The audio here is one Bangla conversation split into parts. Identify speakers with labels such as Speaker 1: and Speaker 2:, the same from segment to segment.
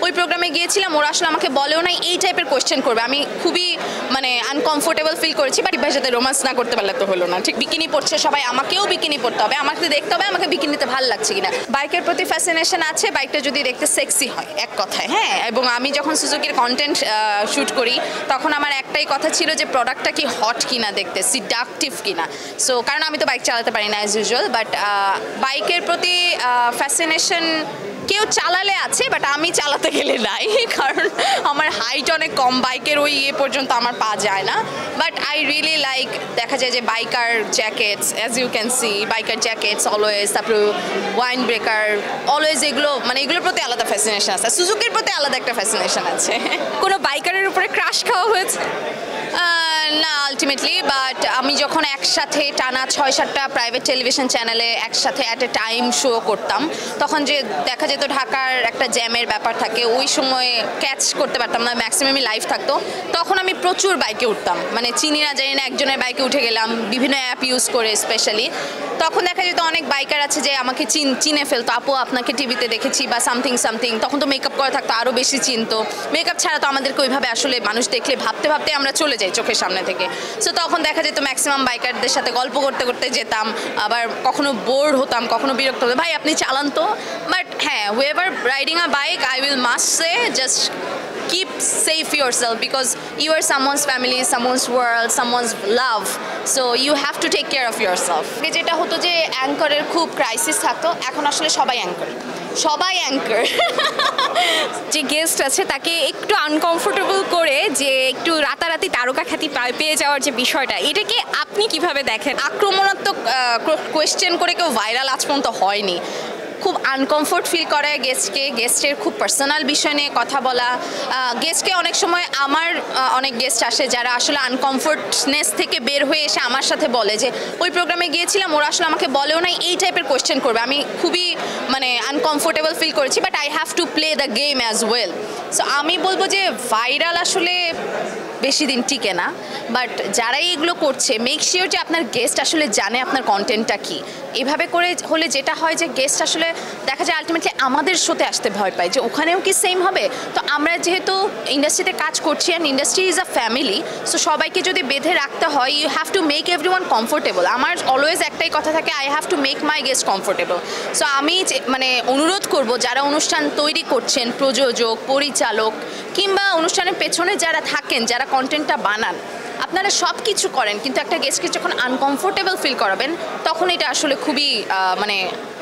Speaker 1: ওই প্রোগ্রামে গিয়েছিলাম, ওরা আসলে আমাকে বলেও নাই, এই টাইপের কোয়েশ্চেন করবে। আমি খুবই মানে আনকমফোর্টেবল ফিল করেছি, বাট ভাইয়ের সাথে রোমান্স না করতে পারলে তো হলো না। ঠিক বিকিনি পড়ছে সবাই, আমাকেও বিকিনি পড়তে হবে, আমাকে দেখতে হবে আমাকে বিকিনিতে ভালো লাগছে কিনা। বাইকের প্রতি ফ্যাসিনেশন আছে, বাইকটা যদি দেখতে সেক্সি হয় এক কথায়, হ্যাঁ। এবং আমি যখন সুজুকির কন্টেন্ট শ্যুট করি তখন আমার একটাই কথা ছিল যে প্রোডাক্টটা কি হট কিনা, দেখতে সিডাকটিভ কিনা। সো কারণ আমি তো বাইক চালাতে পারি না অ্যাজ ইউজুয়াল, বাট বাইকের প্রতি ফ্যাসিনেশন কেউ চালালে আছে, বাট আমি চালাতে গেলে নাই, কারণ আমার হাইট অনেক কম, বাইকের ওই পর্যন্ত আমার পা যায় না। বাট আই রিয়েলি লাইক, দেখা যায় যে biker jackets, as you can see biker jackets always, তারপরে ওয়াইন ব্রেকার অলওয়েজ, এগুলো মানে এগুলোর প্রতি আলাদা ফ্যাসিনেশন আছে, সুজুকির প্রতি আলাদা একটা ফ্যাসিনেশন আছে।
Speaker 2: কোনো বাইকারের উপরে ক্রাশ খাওয়া হয়েছে?
Speaker 1: না আলটিমেটলি, বাট আমি যখন একসাথে টানা 6-7টা প্রাইভেট টেলিভিশন চ্যানেলে একসাথে অ্যাট এ টাইম শো করতাম, তখন যে দেখা যেত ঢাকার একটা জ্যামের ব্যাপার থাকে, ওই সময় ক্যাচ করতে পারতাম না, ম্যাক্সিমামই লাইভ থাকতো, তখন আমি প্রচুর বাইকে উঠতাম, মানে চিনি না জানি না একজনের বাইকে উঠে গেলাম বিভিন্ন অ্যাপ ইউজ করে স্পেশালি। তখন দেখা যেত অনেক বাইকার আছে যে আমাকে চিনে ফেলতো, আপু আপনাকে টিভিতে দেখেছি বা সামথিং, তখন তো মেকআপ করা থাকতো, আরও বেশি চিনতো। মেকআপ ছাড়া তো আমাদেরকে ওইভাবে আসলে মানুষ দেখলে ভাবতে ভাবতে আমরা চলে যাই চোখের সামনে থেকে। সো তখন দেখা যেত ম্যাক্সিমাম বাইকারদের সাথে গল্প করতে করতে যেতাম, আবার কখনো বোর হতাম, কখনো বিরক্ত হতাম, ভাই আপনি চালান তো। বাট হ্যাঁ, whoever riding a bike, I will must say just keep safe yourself, because you are someone's family, someone's world, someone's love, so you have to take care of yourself. যেটা হতো যে অ্যাঙ্করের খুব ক্রাইসিস থাকতো, এখন আসলে সবাই অ্যাঙ্কর।
Speaker 2: যে গেস্ট আছে তাকে একটু আনকমফোর্টেবল করে যে একটু রাতারাতি তারকা খ্যাতি পেয়ে যাওয়ার যে বিষয়টা, এটাকে আপনি কিভাবে দেখেন?
Speaker 1: আক্রমণাত্মক কোয়েশ্চেন করে কেউ ভাইরাল আজ পর্যন্ত হয়নি। খুব আনকমফোর্ট ফিল করে গেস্টের খুব পার্সোনাল বিষয় নিয়ে কথা বলা। গেস্টকে অনেক সময় আমার অনেক গেস্ট আসে যারা আসলে আনকমফোর্টনেস থেকে বের হয়ে এসে আমার সাথে বলে যে ওই প্রোগ্রামে গিয়েছিলাম, ওরা আসলে আমাকে বলেও নাই, এই টাইপের কোয়েশ্চেন করবে। আমি খুবই মানে আনকমফোর্টেবল ফিল করেছি, but I have to play the game as well. So আমি বলবো যে ভাইরাল আসলে বেশি দিন টিকে না, বাট যারাই এগুলো করছে মেক শিওর যে আপনার গেস্ট আসলে জানে আপনার কন্টেন্টটা কী। এভাবে করে হলে যেটা হয় যে গেস্ট আসলে দেখা যায় আলটিমেটলি আমাদের শোতে আসতে ভয় পায় যে ওখানেও কি সেম হবে। তো আমরা যেহেতু ইন্ডাস্ট্রিতে কাজ করছি, and industry is a family, so সবাইকে যদি বেঁধে রাখতে হয়, you have to make everyone comfortable. আমার অলওয়েজ একটাই কথা থাকে, I have to make my guest comfortable. So আমি মানে অনুরোধ করব যারা অনুষ্ঠান তৈরি করছেন, প্রযোজক, পরিচালক কিংবা অনুষ্ঠানের পেছনে যারা থাকেন, যারা কন্টেন্টটা বানান, আপনারা সব কিছু করেন, কিন্তু একটা গেস্টকে যখন আনকমফোর্টেবল ফিল করাবেন তখন এটা আসলে খুবই মানে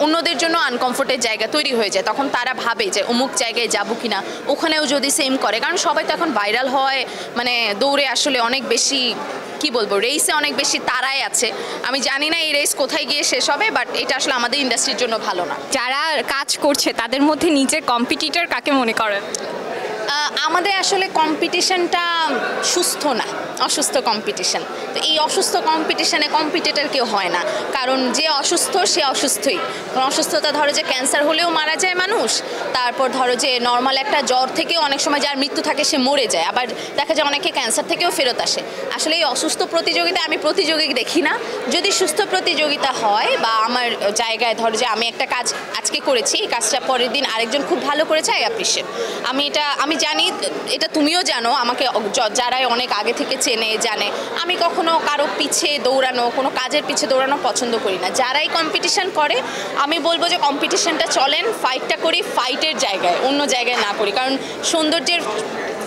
Speaker 1: অন্যদের জন্য আনকমফোর্টের জায়গা তৈরি হয়ে যায়। তখন তারা ভাবে যে অমুক জায়গায় যাবো কিনা, ওখানেও যদি সেম করে, কারণ সবাই তো এখন ভাইরাল হয় মানে দৌড়ে আসলে অনেক বেশি, কি বলবো, রেসে অনেক বেশি তারাই আছে। আমি জানি না এই রেস কোথায় গিয়ে শেষ হবে, বাট এটা আসলে আমাদের ইন্ডাস্ট্রির জন্য ভালো না।
Speaker 2: যারা কাজ করছে তাদের মধ্যে নিজের কম্পিটিটর কাকে মনে করেন?
Speaker 1: আমাদের আসলে কম্পিটিশনটা সুস্থ না, অসুস্থ কম্পিটিশন। তো এই অসুস্থ কম্পিটিশনে কম্পিটিটর কেউ হয় না, কারণ যে অসুস্থ সে অসুস্থই। অসুস্থতা ধরো যে ক্যান্সার হলেও মারা যায় মানুষ, তারপর ধরো যে নর্মাল একটা জ্বর থেকেও অনেক সময় যার মৃত্যু থাকে সে মরে যায়, আবার দেখা যায় অনেকে ক্যান্সার থেকেও ফেরত আসে। আসলে এই অসুস্থ প্রতিযোগিতা আমি প্রতিযোগী দেখি না। যদি সুস্থ প্রতিযোগিতা হয় বা আমার জায়গায় ধরো যে আমি একটা কাজ আজকে করেছি, এই কাজটা পরের দিন আরেকজন খুব ভালো করেছে, আই অ্যাপ্রিশিয়েট। আমি জানি, এটা তুমিও জানো, আমাকে যারাই অনেক আগে থেকে চেনে জানে, আমি কখনো কারো পিছে দৌড়ানো, কোনো কাজের পিছে দৌড়ানো পছন্দ করি না। যারাই কম্পিটিশন করে আমি বলবো যে কম্পিটিশনটা চলেন, ফাইটটা করি ফাইটের জায়গায়, অন্য জায়গায় না করি, কারণ সৌন্দর্যের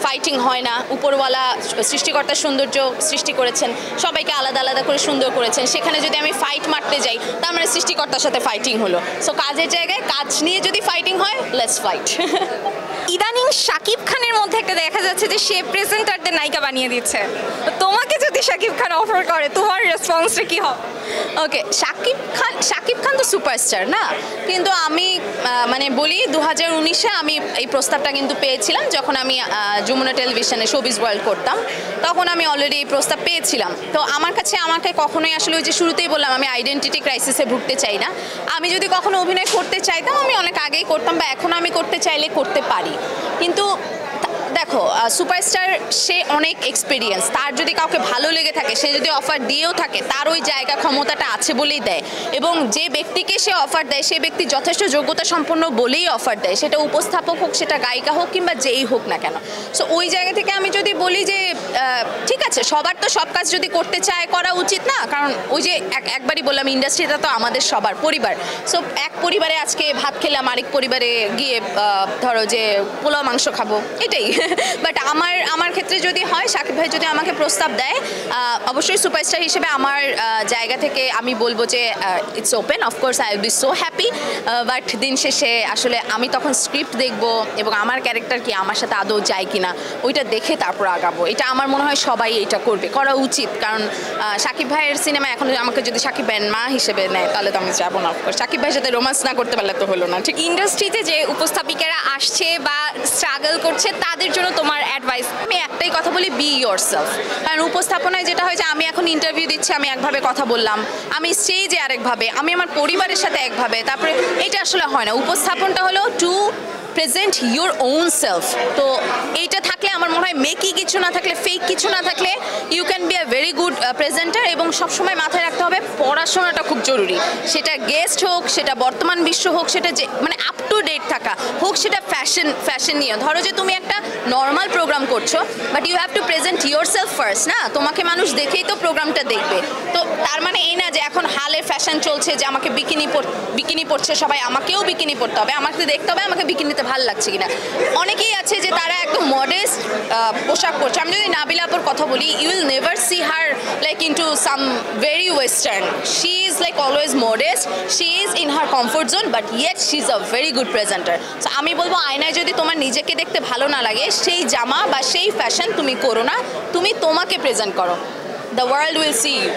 Speaker 1: ফাইটিং হয় না। উপরওয়ালা সৃষ্টিকর্তা সৌন্দর্য সৃষ্টি করেছেন, সবাইকে আলাদা আলাদা করে সুন্দর করেছেন, সেখানে যদি আমি ফাইট মারতে যাই তার মানে সৃষ্টিকর্তার সাথে ফাইটিং হলো। সো কাজের জায়গায় কাজ নিয়ে যদি ফাইটিং হয়, লেটস ফাইট।
Speaker 2: ইদানিং শাকিব খানের মধ্যে একটা দেখা যাচ্ছে যে সে প্রেজেন্টারদের নায়িকা বানিয়ে দিচ্ছে, তোমাকে যদি শাকিব খান অফার করে তোমার রেসপন্সটা কী হবে?
Speaker 1: ওকে, শাকিব খান তো সুপারস্টার না, কিন্তু আমি মানে বলি 2019-এ আমি এই প্রস্তাবটা কিন্তু পেয়েছিলাম, যখন আমি যমুনা টেলিভিশনে শোবিজ ওয়ার্ল্ড করতাম, তখন আমি অলরেডি এই প্রস্তাব পেয়েছিলাম। তো আমাকে কখনোই আসলে ওই যে শুরুতেই বললাম আমি আইডেন্টিটি ক্রাইসিসে ভুগতে চাই না। আমি যদি কখনো অভিনয় করতে চাইতাম আমি অনেক আগেই করতাম, বা এখন আমি করতে চাইলে করতে পারি, কিন্তু দেখো সুপারস্টার সে অনেক এক্সপিরিয়েন্স, তার যদি কাউকে ভালো লেগে থাকে, সে যদি অফার দিয়েও থাকে, তার ওই জায়গা ক্ষমতাটা আছে বলেই দেয়। এবং যে ব্যক্তিকে সে অফার দেয় সেই ব্যক্তি যথেষ্ট যোগ্যতা সম্পন্ন বলেই অফার দেয়, সেটা উপস্থাপক হোক, সেটা গায়িকা হোক, কিংবা যেই হোক না কেন। সো ওই জায়গা থেকে আমি যদি বলি যে ঠিক আছে, সবার তো সব কাজ যদি করতে চায় করা উচিত না, কারণ ওই যে একবারই বললাম ইন্ডাস্ট্রিটা তো আমাদের সবার পরিবার। সো এক পরিবারে আজকে ভাত খেলাম, আরেক পরিবারে গিয়ে ধরো যে পোলাও মাংস খাবো, এটাই। বাট আমার ক্ষেত্রে যদি হয়, শাকিব ভাই যদি আমাকে প্রস্তাব দেয়, অবশ্যই সুপারস্টার হিসেবে আমার জায়গা থেকে আমি বলবো যে it's open, of course I will be so happy. But দিন শেষে আসলে আমি তখন স্ক্রিপ্ট দেখবো এবং আমার ক্যারেক্টার কি আমার সাথে আদৌ যায় কিনা ওইটা দেখে তারপর আগাবো। এটা আমার মনে হয় সবাই এটা করা উচিত, কারণ শাকিব ভাইয়ের সিনেমা এখন আমাকে যদি শাকিব ভাইয়ের মা হিসেবে নেয় তাহলে তো আমি যাবো না। অফকোর্স শাকিব ভাইয়ের সাথে রোমান্স না করতে পারলে তো হলো না, ঠিক?
Speaker 2: ইন্ডাস্ট্রিতে যে উপস্থাপিকারা আসছে বা স্ট্রাগল করছে তাদের জন্য তোমার অ্যাডভাইস?
Speaker 1: আমি একটাই কথা বলি, বি ইয়োরসেলফ। কারণ উপস্থাপনায় যেটা হয় যে আমি এখন ইন্টারভিউ দিচ্ছি, আমি একভাবে কথা বললাম, আমি স্টেজে আরেকভাবে, আমি আমার পরিবারের সাথে একভাবে, তারপরে এটা আসলে হয় না। উপস্থাপনটা হলো to present your own self. তো এইটা থাকলে আমার মনে হয় মেকি কিছু না থাকলে, ফেক কিছু না থাকলে you can be a very good presenter. এবং সবসময় মাথায় রাখতে হবে পড়াশোনাটা খুব জরুরি, সেটা গেস্ট হোক, সেটা বর্তমান বিশ্ব হোক, সেটা যে মানে আপ টু ডেট থাকা হোক, সেটা ফ্যাশন নিয়ে। ধরো যে তুমি একটা নর্মাল প্রোগ্রাম করছো, but you have to present your self first, না? তোমাকে মানুষ দেখেই তো প্রোগ্রামটা দেখবে। তো তার মানে এই না যে এখন হালের ফ্যাশন চলছে যে আমাকে বিকিনি পরছে সবাই, আমাকেও বিকিনি পরতে হবে, আমাকে দেখতে হবে আমাকে বিকিনিতে ভালো লাগছে কিনা। অনেকেই আছে যে তারা একদম মডেস্ট পোশাক পরছে। আমি যদি নাবিলা আপুর কথা বলি, you will never see her like into some very western. She is like always modest, she is in her comfort zone, but yet she is a very good presenter. So আমি বলবো আয়নায় যদি তোমার নিজেকে দেখতে ভালো না লাগে, সেই জামা বা সেই ফ্যাশন তুমি করো না, তুমি তোমাকে প্রেজেন্ট করো। The world will see you.